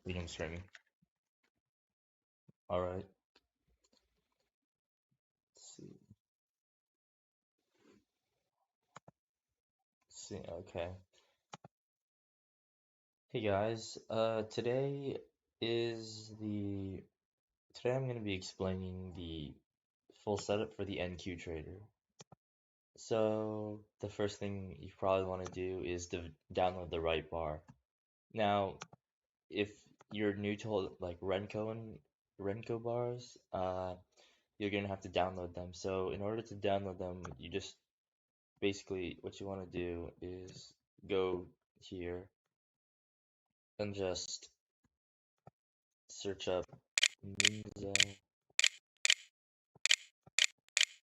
Begin streaming. All right. Let's see. Let's see. Okay. Hey guys. Is the today I'm going to be explaining the full setup for the NQ Trader. So the first thing you probably want to do is download the right bar. Now, if you're new to like Renko bars, you're gonna have to download them. So in order to download them, you just basically what you want to do is go here and just search up Ninja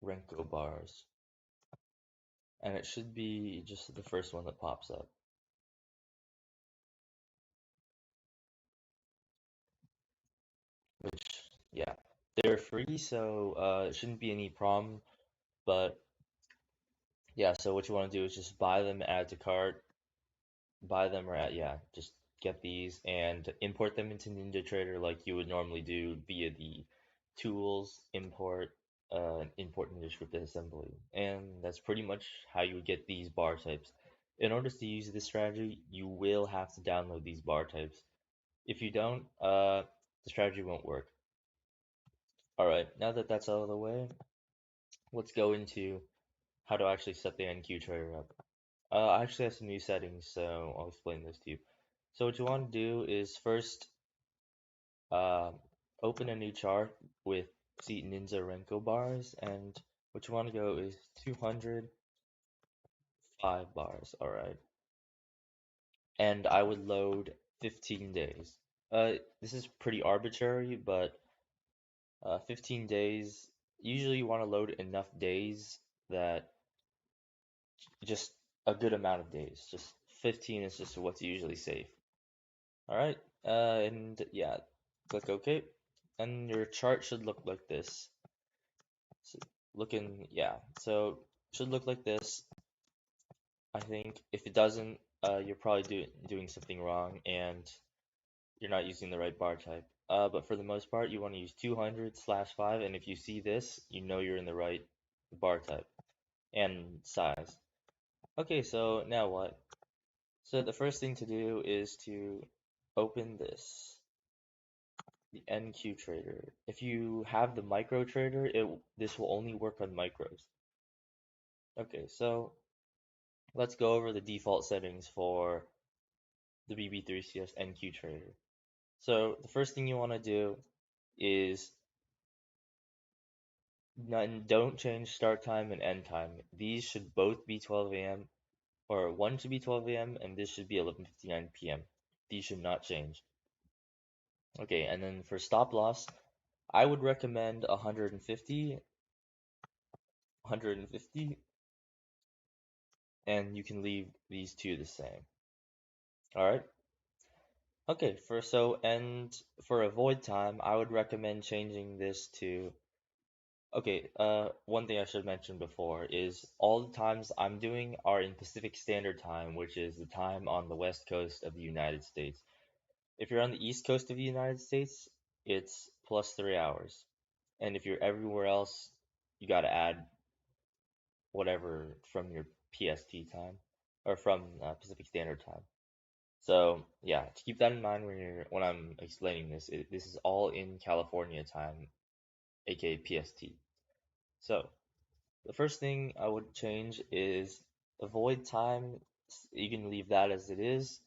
Renko bars, and it should be just the first one that pops up. Which, yeah, they're free, so it shouldn't be any problem. But yeah, so what you want to do is just buy them, add to cart, buy them or add, yeah, just get these and import them into NinjaTrader like you would normally do via the tools import NinjaScript assembly. And that's pretty much how you would get these bar types. In order to use this strategy, you will have to download these bar types. If you don't, the strategy won't work. Alright, now that that's out of the way, let's go into how to actually set the NQ trader up. I actually have some new settings, so I'll explain this to you. So what you want to do is first uh, open a new chart with Seat Ninja Renko bars, and what you want to go is 205 bars, alright. And I would load 15 days. This is pretty arbitrary, but 15 days, usually you want to load enough days that just a good amount of days. Just 15 is just what's usually safe. Alright, and yeah, click OK. And your chart should look like this. So yeah, so should look like this. I think if it doesn't, you're probably doing something wrong and you're not using the right bar type. But for the most part, you want to use 200/5, and if you see this, you know you're in the right bar type and size. Okay, so now what? So the first thing to do is to open the NQ Trader. If you have the micro trader, this will only work on micros. Okay, so let's go over the default settings for the BB3CS NQ Trader. So the first thing you want to do is don't change start time and end time. These should both be 12 a.m. or one should be 12 a.m. and this should be 11:59 p.m. These should not change. Okay, and then for stop loss, I would recommend 150, 150, and you can leave these two the same. All right. Okay, and for avoid time, I would recommend changing this to okay, one thing I should mention before is all the times I'm doing are in Pacific Standard Time, which is the time on the west coast of the United States. If you're on the east coast of the United States, it's plus 3 hours. And if you're everywhere else, you gotta add whatever from your PST time or from Pacific Standard Time. So yeah, to keep that in mind when I'm explaining this, this is all in California time, aka PST. So the first thing I would change is avoid time. You can leave that as it is,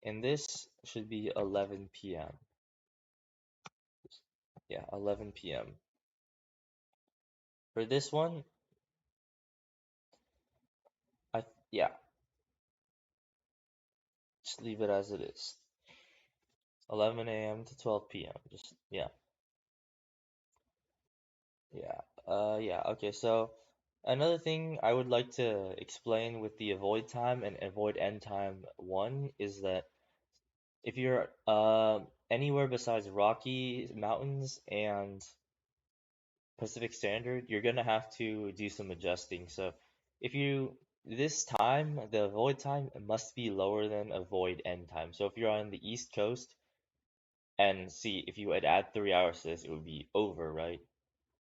and this should be 11 p.m. Yeah, 11 p.m. For this one, yeah, just leave it as it is. 11 a.m. to 12 p.m. Just yeah. Okay. So another thing I would like to explain with the avoid time and avoid end time one is that if you're anywhere besides Rocky Mountains and Pacific Standard, you're gonna have to do some adjusting. So if you this time, the avoid time must be lower than avoid end time. So if you're on the East Coast, and see, if you would add 3 hours to this, it would be over, right?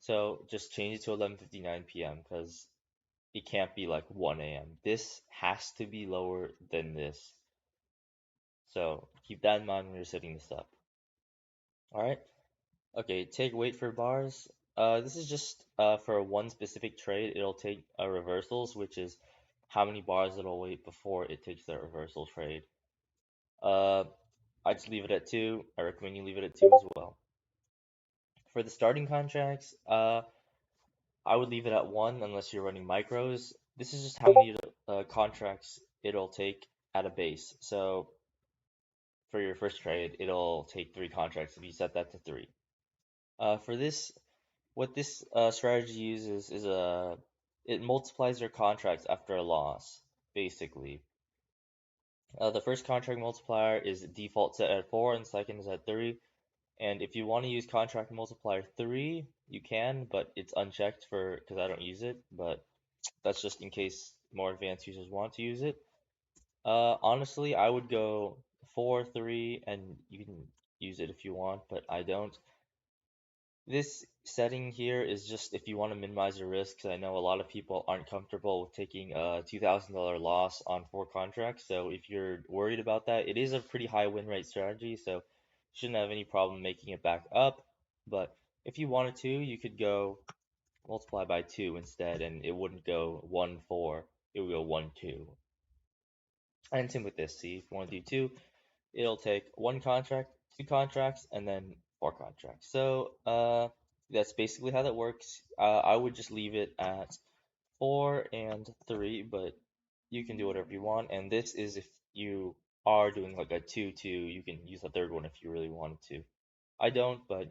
So just change it to 11:59 p.m. because it can't be like 1 a.m. This has to be lower than this. So keep that in mind when you're setting this up. All right. Okay. Take wait for bars. This is just for one specific trade. It'll take reversals, which is how many bars it'll wait before it takes that reversal trade. Uh, I just leave it at 2. I recommend you leave it at 2 as well. For the starting contracts, I would leave it at 1 unless you're running micros. This is just how many contracts it'll take at a base. So for your first trade, it'll take 3 contracts if you set that to 3. For this, what this strategy uses is it multiplies your contracts after a loss, basically. The first contract multiplier is default set at 4 and second is at 3. And if you want to use contract multiplier 3, you can, but it's unchecked for because I don't use it, but that's just in case more advanced users want to use it. Honestly, I would go 4, 3, and you can use it if you want, but I don't. This setting here is just if you want to minimize your risks. I know a lot of people aren't comfortable with taking a $2,000 loss on 4 contracts, so if you're worried about that, it is a pretty high win rate strategy, so you shouldn't have any problem making it back up. But if you wanted to, you could go multiply by 2 instead, and it wouldn't go 1, 4, it would go 1, 2. And same with this, see, if you want to do 2, it'll take 1 contract, 2 contracts, and then 4 contracts. So that's basically how that works. I would just leave it at 4 and 3, but you can do whatever you want. And this is if you are doing like a 2-2, you can use a third one if you really wanted to. I don't, but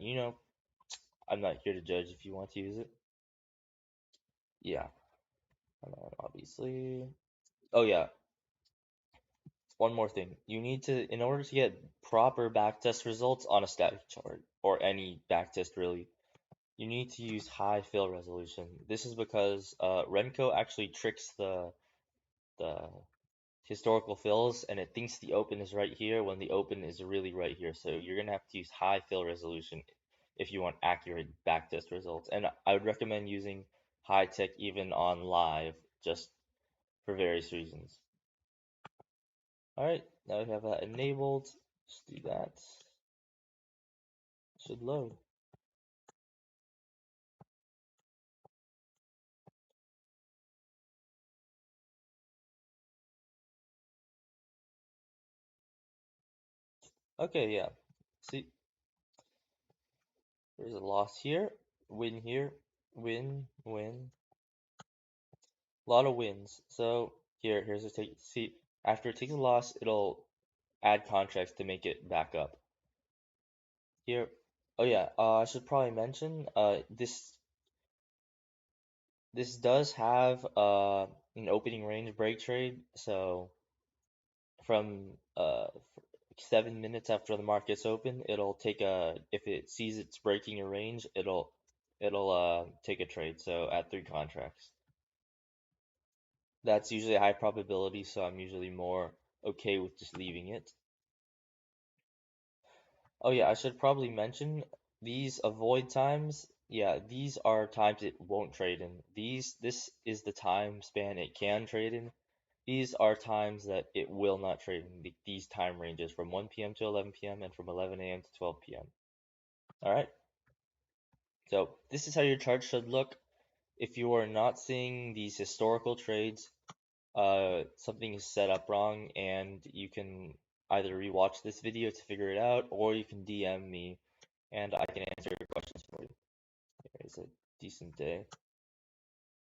I'm not here to judge if you want to use it. Yeah, obviously. Oh yeah, one more thing. You need to, in order to get proper backtest results on a static chart, or any backtest really, you need to use high fill resolution. This is because Remco actually tricks the historical fills, and it thinks the open is right here when the open is really right here. So you're gonna have to use high fill resolution if you want accurate backtest results. And I would recommend using high tech even on live, just for various reasons. Alright, now we have that enabled. Let's do that. Should load. Okay, yeah. See, there's a loss here, here, win, win. A lot of wins. So here's a take. See, after it takes a loss, it'll add contracts to make it back up. Here, oh yeah, I should probably mention, this does have an opening range break trade. So from 7 minutes after the market's open, it'll take if it sees it's breaking a range, it'll take a trade. So at 3 contracts. That's usually a high probability, so I'm usually more okay with just leaving it. Oh yeah, I should probably mention these avoid times. Yeah, these are times it won't trade in. This is the time span it can trade in. These are times that it will not trade in. These time ranges from 1 p.m. to 11 p.m. and from 11 a.m. to 12 p.m. All right. So this is how your chart should look. If you are not seeing these historical trades, something is set up wrong, and you can either rewatch this video to figure it out, or you can DM me and I can answer your questions for you. It's a decent day.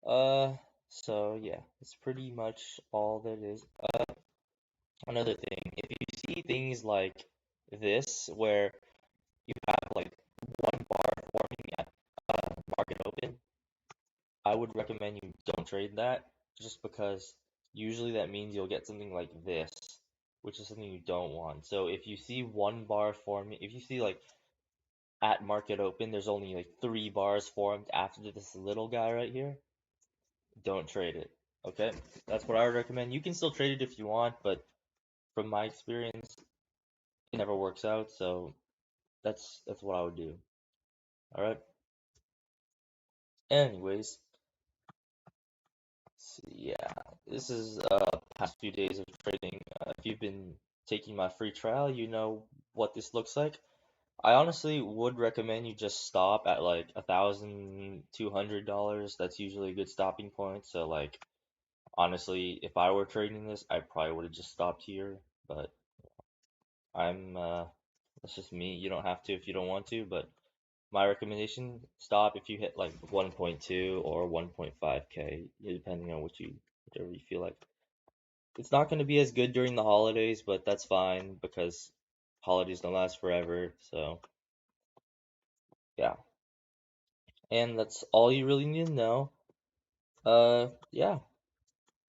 So yeah, it's pretty much all that is. Another thing, if you see things like this, where you have like one bar forming at market open, I would recommend you don't trade that, just because usually that means you'll get something like this, which is something you don't want. So if you see one bar forming, if you see like at market open, there's only like 3 bars formed after this little guy right here, don't trade it. Okay, that's what I would recommend. You can still trade it if you want, but from my experience, it never works out. So that's what I would do. All right. Anyways, so yeah, this is past few days of trading. If you've been taking my free trial, you know what this looks like. I honestly would recommend you just stop at like $1,200. That's usually a good stopping point. So like honestly, if I were trading this, I probably would have just stopped here. But I'm that's just me. You don't have to if you don't want to, but my recommendation, stop if you hit like 1.2 or 1.5K, depending on whichever you feel like. It's not going to be as good during the holidays, but that's fine because holidays don't last forever. So, yeah. And that's all you really need to know. Yeah.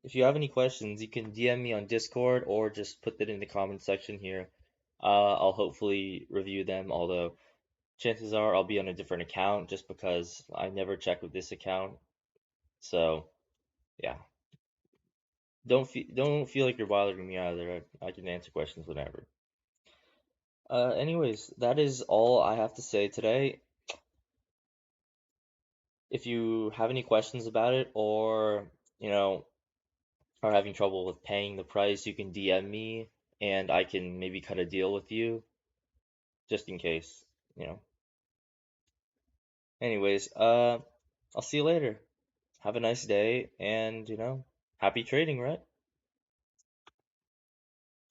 If you have any questions, you can DM me on Discord or just put that in the comment section here. I'll hopefully review them, although chances are I'll be on a different account just because I never check with this account. So, yeah. Don't feel like you're bothering me either. I can answer questions whenever. Anyways, that is all I have to say today. If you have any questions about it or, you know, are having trouble with paying the price, you can DM me and I can maybe cut a deal with you just in case, you know. Anyways, I'll see you later. Have a nice day and, happy trading, right?